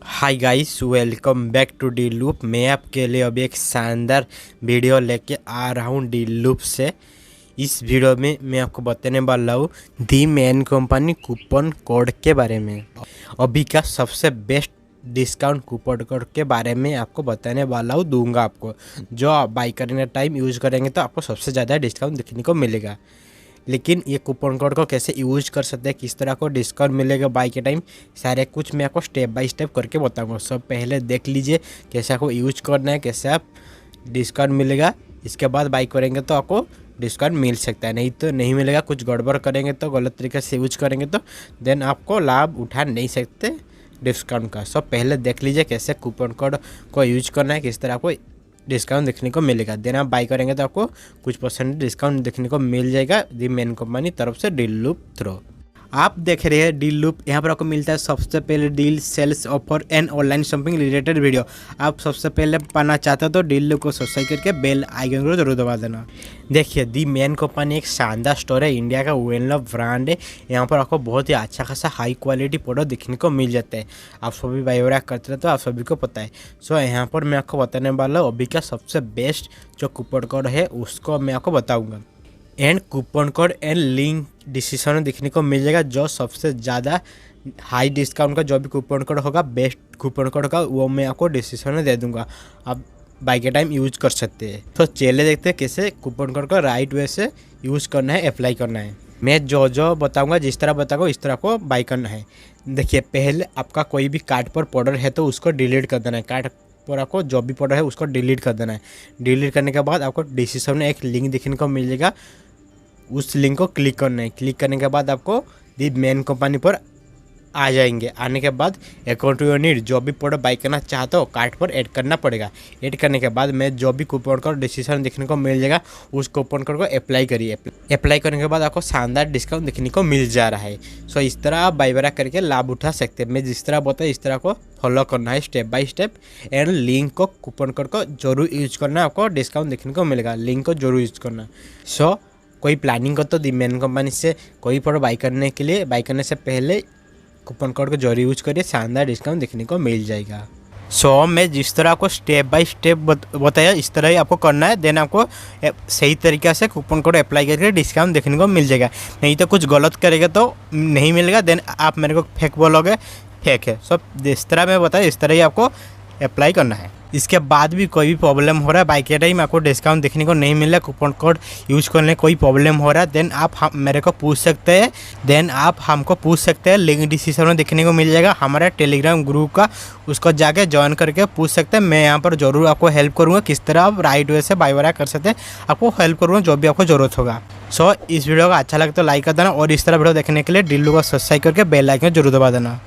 Hi guys, welcome back to deal loop. मैं आपके लिए अभी एक शानदार वीडियो लेके आ रहा हूँ डी लूप से। इस वीडियो में मैं आपको बताने वाला हूँ दी मेन कंपनी कूपन कोड के बारे में। अभी का सबसे बेस्ट डिस्काउंट कूपन कोड के बारे में आपको बताने वाला हूँ, दूंगा आपको, जो आप बाई करने टाइम यूज़ करेंगे तो आपको सबसे ज़्यादा डिस्काउंट देखने को मिलेगा। लेकिन ये कूपन कोड को कैसे यूज कर सकते हैं, किस तरह को डिस्काउंट मिलेगा बाई के टाइम, सारे कुछ मैं आपको स्टेप बाय स्टेप करके बताऊंगा। सब पहले देख लीजिए कैसे आपको यूज करना है, कैसे आप डिस्काउंट मिलेगा। इसके बाद बाई करेंगे तो आपको डिस्काउंट मिल सकता है, नहीं तो नहीं मिलेगा। कुछ गड़बड़ करेंगे तो, गलत तरीके से यूज करेंगे तो देन आपको लाभ उठा नहीं सकते डिस्काउंट का। सब पहले देख लीजिए कैसे कूपन कोड को यूज करना है, किस तरह आपको डिस्काउंट देखने को मिलेगा। देन आप बाई करेंगे तो आपको कुछ परसेंट डिस्काउंट देखने को मिल जाएगा दी मेन कंपनी तरफ से डील लूप थ्रू। आप देख रहे हैं डील लूप। यहाँ पर आपको मिलता है सबसे पहले deal, sales, offer and online shopping related video. आप सबसे पहले पाना चाहते हो तो डील लूप को सब्सक्राइब करके बेल आइकन को जरूर दबा देना। देखिए, दी मेन कंपनी एक शानदार स्टोर है, इंडिया का वेल नोन ब्रांड है। यहाँ पर आपको बहुत ही अच्छा खासा हाई क्वालिटी प्रोडक्ट देखने को मिल जाता है। आप सभी बाई वगैरह करते हैं तो आप सभी को पता है। सो यहाँ पर मैं आपको बताने वाला हूँ अभी का सबसे बेस्ट जो कूपन कोड है उसको मैं आपको बताऊँगा। And coupon code and link description में देखने को मिल जाएगा। जो सबसे ज़्यादा हाई डिस्काउंट का जो भी कूपन कोड होगा, बेस्ट कूपन कोड का, वो मैं आपको डिस्क्रिप्शन में दे दूंगा। आप बाई के टाइम यूज कर सकते हैं। तो चलिए देखते हैं कैसे कूपन कोड को राइट वे से यूज़ करना है, अप्लाई करना है। मैं जो जो बताऊँगा, जिस तरह बताऊँगा इस तरह को बाई करना है। देखिए, पहले आपका कोई भी कार्ट पर प्रोडक्ट है तो उसको डिलीट कर देना है। कार्ट पर आपको जो भी प्रोडक्ट है उसको डिलीट कर देना है। डिलीट करने के बाद आपको डिस्क्रिप्शन में एक लिंक देखने को मिल जाएगा, उस लिंक को क्लिक करना है। क्लिक करने के बाद आपको दी मेन कंपनी पर आ जाएंगे। आने के बाद अकाउंट टू नीड जो भी प्रोडक्ट बाई करना चाहते हो कार्ट पर ऐड करना पड़ेगा। ऐड करने के बाद मैं जो भी कूपन कोड डिस्क्रिप्शन देखने को मिल जाएगा, उस कूपन कोड को अप्लाई करिए। अप्लाई करने के बाद आपको शानदार डिस्काउंट देखने को मिल जा रहा है। सो इस तरह आप बाई वगैरह करके लाभ उठा सकते हैं। मैं जिस तरह बताया इस तरह को फॉलो करना है step by step. And link को, कूपन कोड को जरूर यूज करना है, आपको डिस्काउंट देखने को मिलेगा। लिंक को जरूर यूज करना। सो कोई प्लानिंग कर तो दी मेन कंपनी से कोई प्रोडक्ट बाई करने के लिए, बाई करने से पहले कूपन कोड को जरूर यूज करिए, शानदार डिस्काउंट देखने को मिल जाएगा। सो मैं जिस तरह आपको स्टेप बाय स्टेप बताया इस तरह ही आपको करना है। देन आपको सही तरीके से कूपन कोड अप्लाई करके डिस्काउंट देखने को मिल जाएगा। नहीं तो कुछ गलत करेगा तो नहीं मिलेगा, देन आप मेरे को फेक बोलोगे, फेक है। सो जिस तरह मैं बताया इस तरह ही आपको अप्लाई करना है। इसके बाद भी कोई भी प्रॉब्लम हो रहा है, बाई के टाइम आपको डिस्काउंट देखने को नहीं मिल रहा, कूपन कोड यूज करने कोई प्रॉब्लम हो रहा है, देन आप मेरे को पूछ सकते हैं। देन आप हमको पूछ सकते हैं। लिंक डिस्क्रिप्शन में देखने को मिल जाएगा हमारा टेलीग्राम ग्रुप का, उसको जाके ज्वाइन करके पूछ सकते हैं। मैं यहाँ पर जरूर आपको हेल्प करूँगा, किस तरह आप राइट वे से बाई वगैरह कर सकते हैं। आपको हेल्प करूँगा जो भी आपको ज़रूरत होगा। सो इस वीडियो को अच्छा लगे तो लाइक कर देना, और इस तरह वीडियो देखने के लिए डील लूप को सब्सक्राइब करके बेल आइकन जरूर दबा देना।